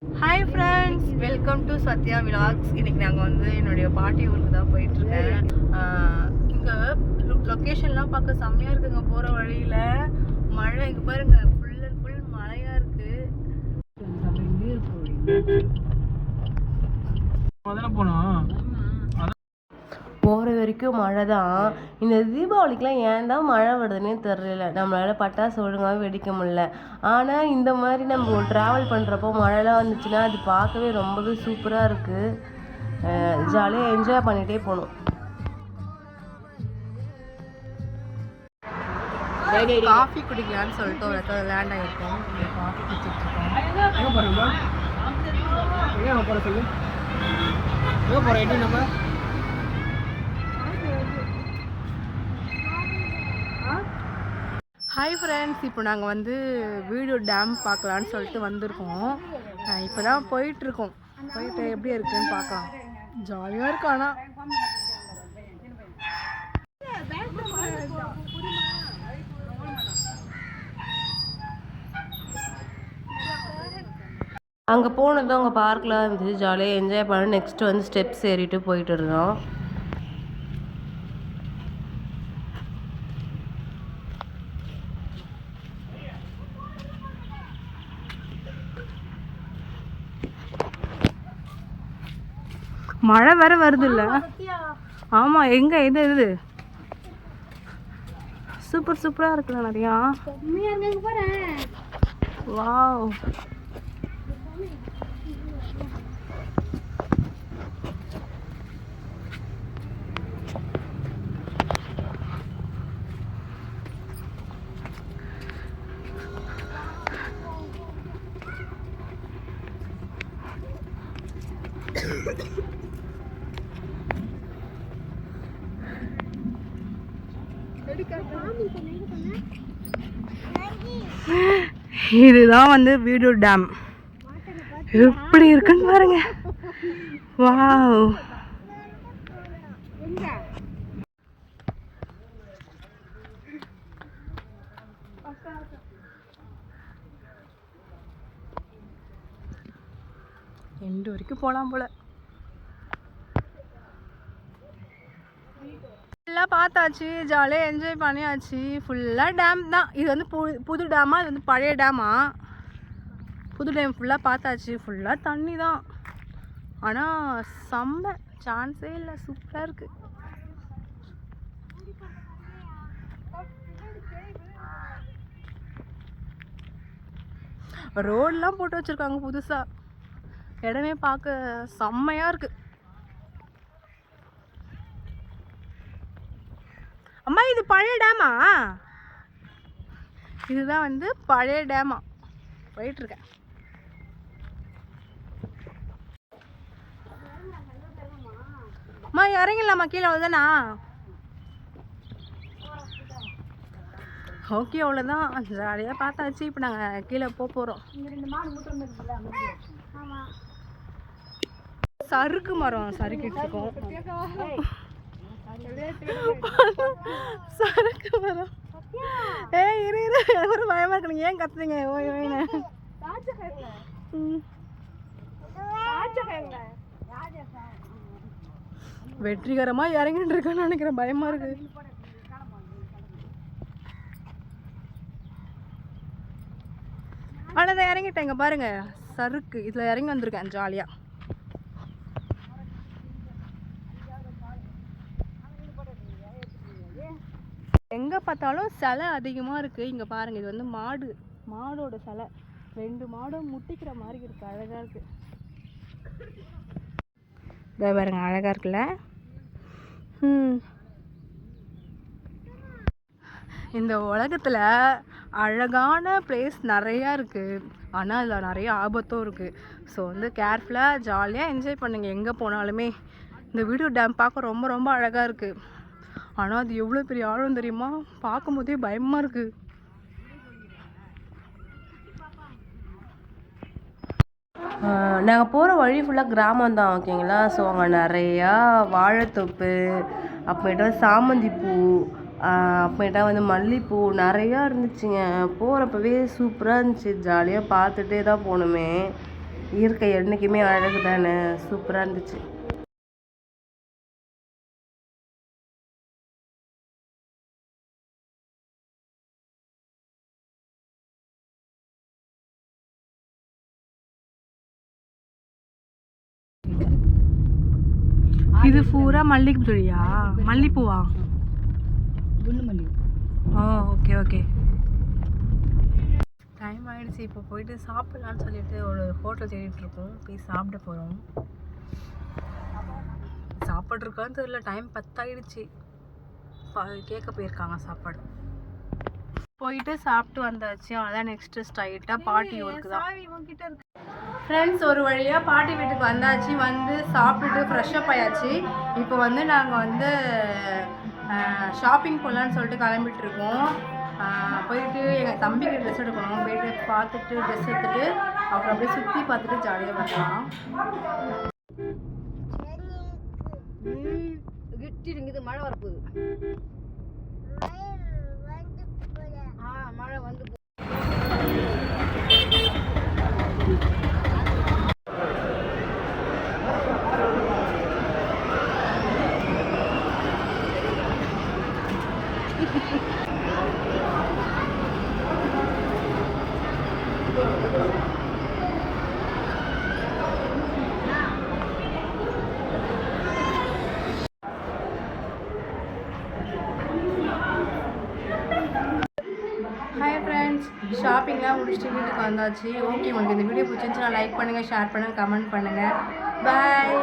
Hi friends, welcome to Sathya vlogs. இன்னைக்கு நாங்கள் வந்து என்னுடைய பாட்டி ஊருக்கு தான் போயிட்டுருக்கேன். இங்கே லொக்கேஷன்லாம் பார்க்க செம்மையாக இருக்குங்க. போகிற வழியில் மழை, இங்கே பாருங்க, ஃபுல் அண்ட் ஃபுல் மழையாக இருக்குது. போகிற வரைக்கும் மழை தான். இந்த தீபாவளிக்கெலாம் ஏன் தான் மழை வருதுன்னே தெரியல. நம்மளால் பட்டாசு ஒழுங்காகவே வெடிக்க முடியல. ஆனால் இந்த மாதிரி நம்ம ட்ராவல் பண்ணுறப்போ மழைலாம் வந்துச்சுன்னா அது பார்க்கவே ரொம்பவே சூப்பராக இருக்குது. ஜாலியாக என்ஜாய் பண்ணிகிட்டே போகணும். காஃபி குடிக்கலான்னு சொல்லிட்டு ஒரு இடத்துல லேண்ட் ஆகிருக்கோம். காஃபி குடிச்சிட்ருக்கோம். ஹாய் ஃப்ரெண்ட்ஸ், இப்போ நாங்கள் வந்து வீடியோ டேம் பார்க்கலான்னு சொல்லிட்டு வந்திருக்கோம். இப்போ தான் போயிட்டுருக்கோம். போயிட்டு எப்படி இருக்குன்னு பார்க்கலாம். ஜாலியாக இருக்கும். ஆனால் அங்கே போனதும் அங்கே பார்க்கெலாம் இருந்துச்சு. ஜாலியாக என்ஜாய் பண்ண நெக்ஸ்ட்டு வந்து ஸ்டெப்ஸ் ஏறிட்டு போயிட்டு இருந்தோம். மழை வேற வருது இல்ல? ஆமா, எங்க இது சூப்பர் சூப்பரா இருக்குல்ல நிறையா. வாவ், இதுதான் வந்து வீடியோ டேம். எப்படி இருக்குன்னு பாருங்க. வாவ், எண்டு வரைக்கும் போகலாம் போல. ஃபுல்லாக பார்த்தாச்சு, ஜாலியாக என்ஜாய் பண்ணியாச்சு. ஃபுல்லாக டேம் தான். இது வந்து புது டேமா, இது வந்து பழைய டேமா? புது டேம் ஃபுல்லாக பார்த்தாச்சு. ஃபுல்லாக தண்ணி தான். ஆனால் செம்ம, சான்ஸே இல்லை. சூப்பராக இருக்குது. ரோடெலாம் போட்டு வச்சுருக்காங்க புதுசாக. இடமே பார்க்க செம்மையாக இருக்குது. அம்மா, இது பழைய டேமா? இதுதான் வந்து பழைய டேமா. போயிட்டுருக்கேன். அம்மா, இறங்கிடலாமா? கீழே அவ்வளோதானா? ஓகே, அவ்வளோதான். ஜாலியாக பார்த்தாச்சு. இப்போ நாங்கள் கீழே போகிறோம். சறுக்கு மரம் சறுக்கிட்டு இருக்கோம். சறுக்கு மரம். இரு ஒரு பயமா இருக்கு. நீங்க ஏன் கத்துறீங்க? வெற்றிகரமா இறங்கிட்டு இருக்கேன்னு நினைக்கிறேன். பயமா இருக்கு. ஆனா இறங்கிட்டேன். இங்க பாருங்க, சறுக்கு. இதுல இறங்கி வந்திருக்கேன் ஜாலியா. எங்கே பார்த்தாலும் சிலை அதிகமாக இருக்குது. இங்கே பாருங்கள், இது வந்து மாடோட சிலை. 2 மாடும் முட்டிக்கிற மாதிரி இருக்குது. அழகாக இருக்குது. இதை பாருங்க, அழகாக இருக்குல்ல? இந்த உலகத்தில் அழகான பிளேஸ் நிறையா இருக்குது. ஆனால் அதில் நிறைய ஆபத்தும் இருக்குது. ஸோ வந்து கேர்ஃபுல்லாக ஜாலியாக என்ஜாய் பண்ணுங்கள் எங்கே போனாலுமே. இந்த வீடியோ டேம் பார்க்க ரொம்ப ரொம்ப அழகாக இருக்குது. ஆனால் அது எவ்வளோ பெரிய ஆழம் தெரியுமா? பார்க்கும் போதே பயமாக இருக்குது. நாங்கள் போகிற வழி ஃபுல்லாக கிராமம் தான், ஓகேங்களா? ஸோ அங்கே நிறையா வாழைத்தொப்பு, அப்புறமேட்டா சாமந்தி பூ, அப்புறமேட்டா வந்து மல்லிகைப்பூ நிறையா இருந்துச்சுங்க. போகிறப்பவே சூப்பராக இருந்துச்சு. ஜாலியாக பார்த்துட்டே தான் போகணுமே. இயற்கை என்றைக்குமே அழகு தானே, சூப்பராக இருந்துச்சு. இது பூரா மல்லிகைப்பூ செடியா? மல்லிப்பூவா? ஓ ஓகே ஓகே. டைம் ஆகிடுச்சு. இப்போ போயிட்டு சாப்பிட்லான்னு சொல்லிட்டு ஒரு ஹோட்டல் தேடிட்டு இருக்கோம். போய் சாப்பிட போகிறோம். சாப்பாடு தெரியல, டைம் 10 ஆகிடுச்சு. கேட்க போயிருக்காங்க சாப்பாடு. போயிட்டு சாப்பிட்டு வந்தாச்சு. அதான் நெக்ஸ்ட்டு ஸ்ட்ரைட்டாக பாட்டி ஊருக்கு தான். ஃப்ரெண்ட்ஸ், ஒரு வழியாக பாட்டி வீட்டுக்கு வந்தாச்சு. வந்து சாப்பிட்டுட்டு ஃப்ரெஷ்ஷப் ஆயாச்சு. இப்போ வந்து நாங்கள் வந்து ஷாப்பிங் போகலான்னு சொல்லிட்டு கிளம்பிட்டுருக்கோம். போயிட்டு எங்கள் தம்பிக்கு ட்ரெஸ் எடுக்கணும். போயிட்டு பார்த்துட்டு ட்ரெஸ் எடுத்துகிட்டு அப்புறம் அப்படியே சுற்றி பார்த்துட்டு ஜாலியாக வரலாம். மழை வரப்போகுது. மழை வந்து ஹாய் ஃப்ரெண்ட்ஸ், ஷாப்பிங்லாம் முடிச்சுட்டு வீட்டுக்கு வந்தாச்சு. ஓகே, உங்களுக்கு இந்த வீடியோ பிடிச்சிருந்துச்சுன்னா லைக் பண்ணுங்கள், ஷேர் பண்ணுங்கள், கமெண்ட் பண்ணுங்கள். பாய்.